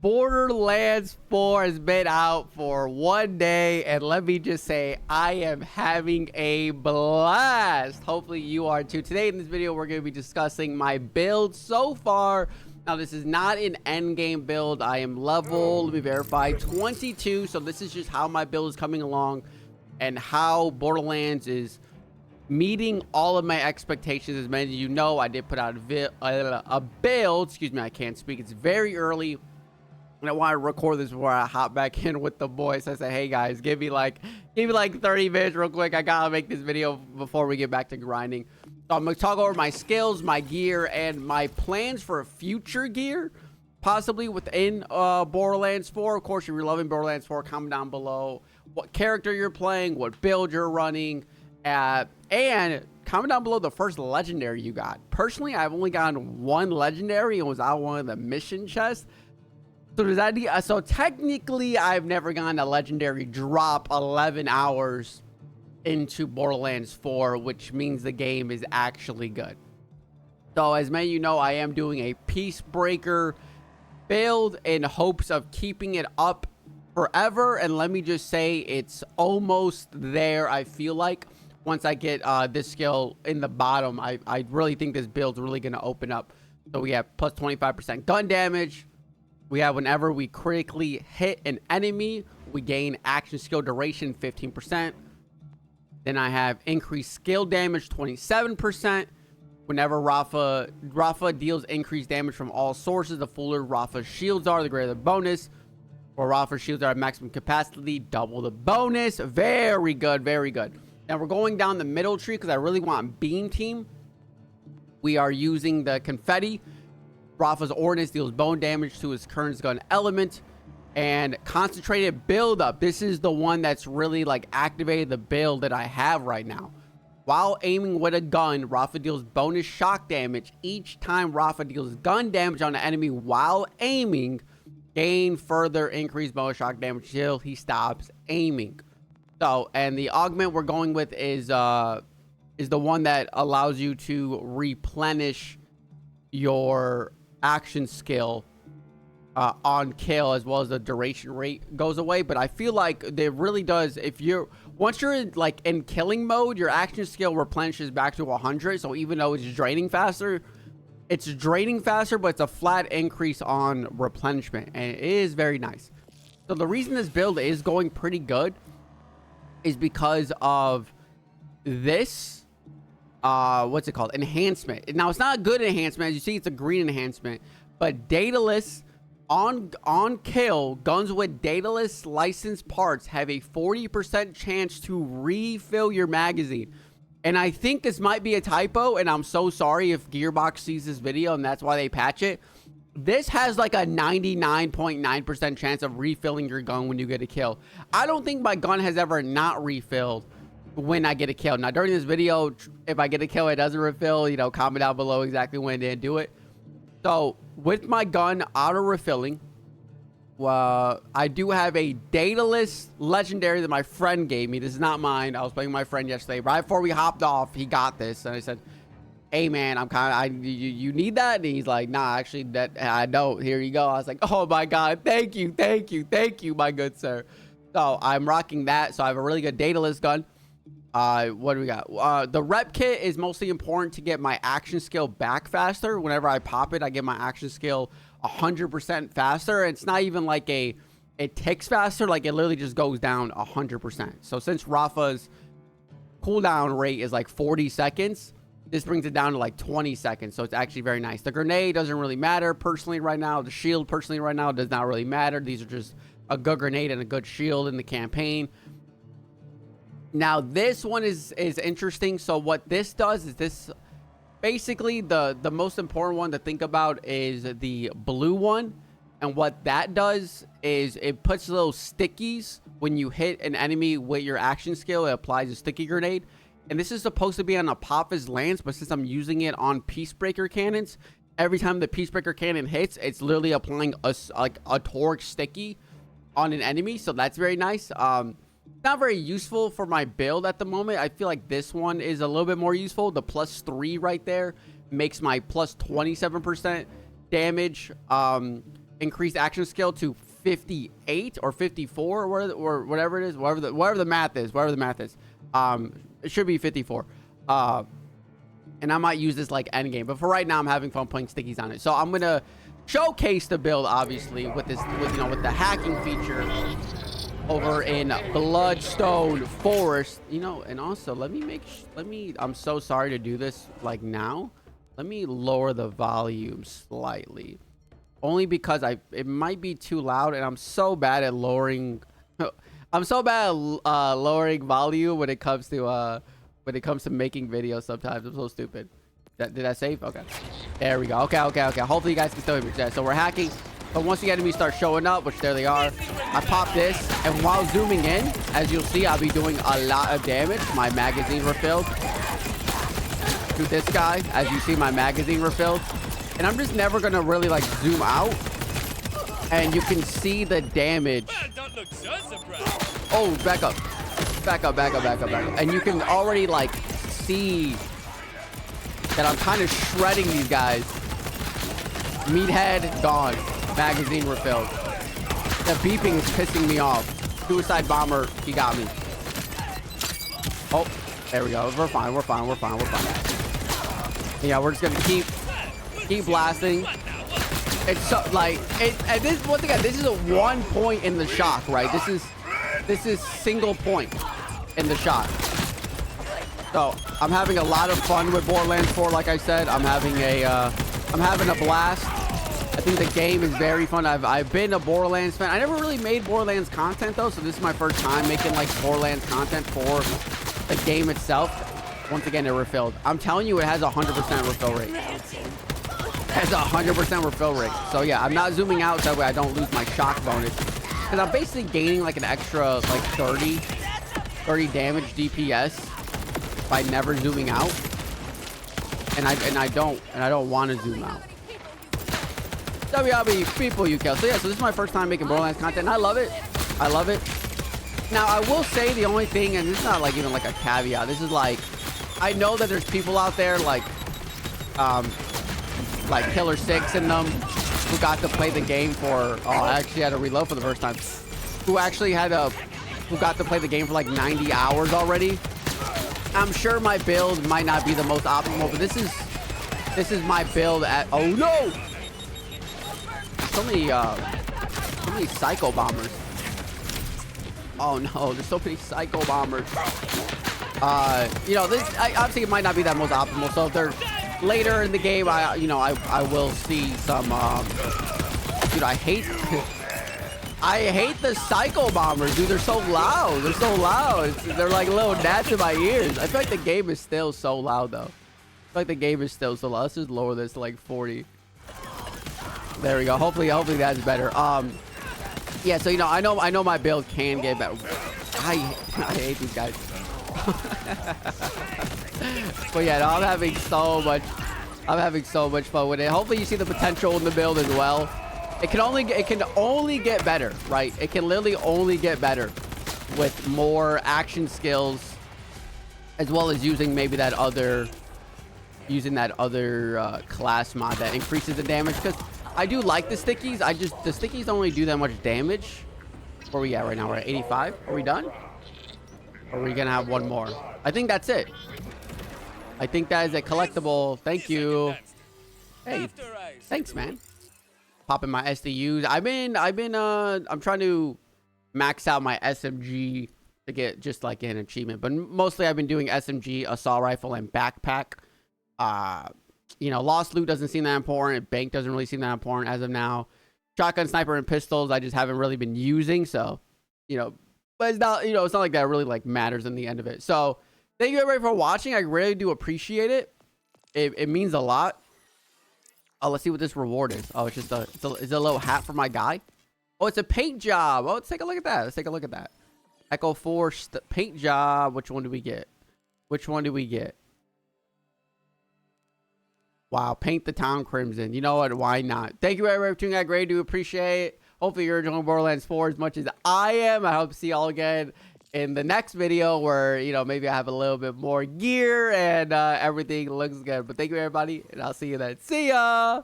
Borderlands 4 has been out for 1 day, and let me just say, I am having a blast. Hopefully you are too. Today in this video, we're going to be discussing my build so far. Now, this is not an end game build. I am level, let me verify, 22. So this is just how my build is coming along and how Borderlands is meeting all of my expectations. As many of you know, I did put out a build. Excuse me, I can't speak. It's very early. And I want to record this before I hop back in with the boys. I said, hey guys, give me like 30 minutes real quick. I gotta make this video before we get back to grinding. So I'm gonna talk over my skills, my gear, and my plans for future gear, possibly within Borderlands 4. Of course, if you're loving Borderlands 4, comment down below what character you're playing, what build you're running, and comment down below the first legendary you got. Personally, I've only gotten one legendary and was out one of the mission chests. So does that so technically I've never gotten a legendary drop 11 hours into Borderlands 4, which means the game is actually good. So as many of you know, I am doing a Peacebreaker build in hopes of keeping it up forever, and let me just say it's almost there. I feel like once I get this skill in the bottom, I really think this build's really going to open up. So we have plus 25% gun damage. We have whenever we critically hit an enemy, we gain action skill duration 15%. Then I have increased skill damage 27%. Whenever RAFA deals increased damage from all sources, the fuller RAFA shields are, the greater the bonus. Or RAFA shields are at maximum capacity, double the bonus. Very good, very good. Now we're going down the middle tree because I really want Beam Team. We are using the confetti. RAFA's ordnance deals bone damage to his current gun element, and concentrated build up. This is the one that's really like activated the build that I have right now. While aiming with a gun, RAFA deals bonus shock damage each time RAFA deals gun damage on an enemy while aiming. Gain further increased bonus shock damage till he stops aiming. So, and the augment we're going with is the one that allows you to replenish your action skill on kill, as well as the duration rate goes away. But I feel like it really does, if you're once you're in killing mode, your action skill replenishes back to 100. So even though it's draining faster, but it's a flat increase on replenishment, and it is very nice. So the reason this build is going pretty good is because of this what's it called, enhancement. Now it's not a good enhancement. As you see, it's a green enhancement, but dataless on kill, guns with dataless licensed parts have a 40% chance to refill your magazine. And I think this might be a typo, and I'm so sorry if Gearbox sees this video and that's why they patch it. This has like a 99.9% chance of refilling your gun when you get a kill. I don't think my gun has ever not refilled when I get a kill. Now during this video, if I get a kill it doesn't refill, you know, comment down below exactly when it didn't do it. So with my gun auto refilling, I do have a dataless legendary that my friend gave me. This is not mine. I was playing with my friend yesterday. Right before we hopped off, he got this, and I said, hey man, you need that? And he's like, nah, actually that I don't. Here you go. I was like, oh my god, thank you, my good sir. So I'm rocking that. So I have a really good dataless gun. What do we got? The rep kit is mostly important to get my action skill back faster. Whenever I pop it, I get my action skill 100% faster. It's not even like it ticks faster, like it literally just goes down 100%. So since RAFA's cooldown rate is like 40 seconds, this brings it down to like 20 seconds. So it's actually very nice. The grenade doesn't really matter personally right now. The shield personally right now does not really matter. These are just a good grenade and a good shield in the campaign. Now this one is interesting. So what this does is this basically the most important one to think about is the blue one, and what that does is it puts little stickies when you hit an enemy with your action skill. It applies a sticky grenade, and this is supposed to be on a Papa's lance, but since I'm using it on Peacebreaker cannons, every time the Peacebreaker cannon hits, it's literally applying a torque sticky on an enemy. So that's very nice. Not very useful for my build at the moment. I feel like this one is a little bit more useful. The +3 right there makes my plus 27% damage increase action skill to 58 or 54 or whatever it is, whatever the math is. It should be 54. And I might use this like end game, but for right now, I'm having fun playing stickies on it. So I'm gonna showcase the build, obviously, with the hacking feature over in Bloodstone Forest. And also I'm so sorry to do this like now. Let me lower the volume slightly, only because it might be too loud, and I'm so bad at lowering. I'm so bad at lowering volume when it comes to making videos. Sometimes I'm so stupid. Did I save? Okay, there we go. Okay. Hopefully you guys can still hear me today. So we're hacking, but once the enemies start showing up, which there they are, I pop this, and while zooming in, as you'll see, I'll be doing a lot of damage. My magazine refilled. To this guy, as you see, my magazine refilled, and I'm just never gonna really like zoom out, and you can see the damage. Oh, back up, and you can already like see that I'm kind of shredding these guys. Meathead gone, magazine refilled. The beeping is pissing me off. Suicide bomber, he got me. Oh, there we go. We're fine. Yeah, we're just gonna keep blasting. It's so like and this, once again, this is a 1 point in the shock, right? This is single point in the shock. So I'm having a lot of fun with Borderlands 4. Like I said, I'm having a blast. I think the game is very fun. I've been a Borderlands fan. I never really made Borderlands content though, so this is my first time making like Borderlands content for the game itself. Once again, it refilled. I'm telling you, it has a 100% refill rate. It has a 100% refill rate. So yeah, I'm not zooming out so that way I don't lose my shock bonus, because I'm basically gaining like an extra like 30 damage DPS by never zooming out, and I don't want to zoom out. WLB people you kill. So yeah, so this is my first time making Borderlands content, and I love it. Now I will say the only thing, and this is not like even like a caveat, this is like, I know that there's people out there like Killer 6 and them who got to play the game for, I actually had to reload for the first time, who got to play the game for like 90 hours already. I'm sure my build might not be the most optimal, but this is my build at, oh no! So many psycho bombers. Oh no, there's so many psycho bombers. This obviously it might not be that most optimal. So if they're later in the game, I will see some. Dude, I hate the psycho bombers, dude. They're so loud. They're like little gnats in my ears. I feel like the game is still so loud though. Let's just lower this to like 40. There we go. Hopefully that's better. Yeah. So I know my build can get better. I hate these guys. But yeah, no, I'm having so much fun with it. Hopefully you see the potential in the build as well. It can only get better, right? It can literally only get better with more action skills, as well as using maybe that other class mod that increases the damage. Because I do like the stickies. The stickies don't really do that much damage. Where are we at right now? We're at 85. Are we done? Or are we gonna have one more? I think that's it. I think that is a collectible. Thank you. Hey, thanks, man. Popping my SDUs. I'm trying to max out my SMG to get just like an achievement, but mostly I've been doing SMG, assault rifle, and backpack. Lost loot doesn't seem that important. Bank doesn't really seem that important as of now. Shotgun, sniper, and pistols I just haven't really been using. So, but it's not, it's not like that really like matters in the end of it. So thank you everybody for watching. I really do appreciate it. It means a lot. Oh, let's see what this reward is. Oh, it's just it's a little hat for my guy. Oh, it's a paint job. Oh, let's take a look at that. Echo 4 paint job. Which one do we get? Wow, paint the town crimson. You know what? Why not? Thank you everybody for tuning in. I greatly do appreciate it. Hopefully you're enjoying Borderlands 4 as much as I am. I hope to see y'all again in the next video where, maybe I have a little bit more gear and everything looks good. But thank you everybody, and I'll see you then. See ya!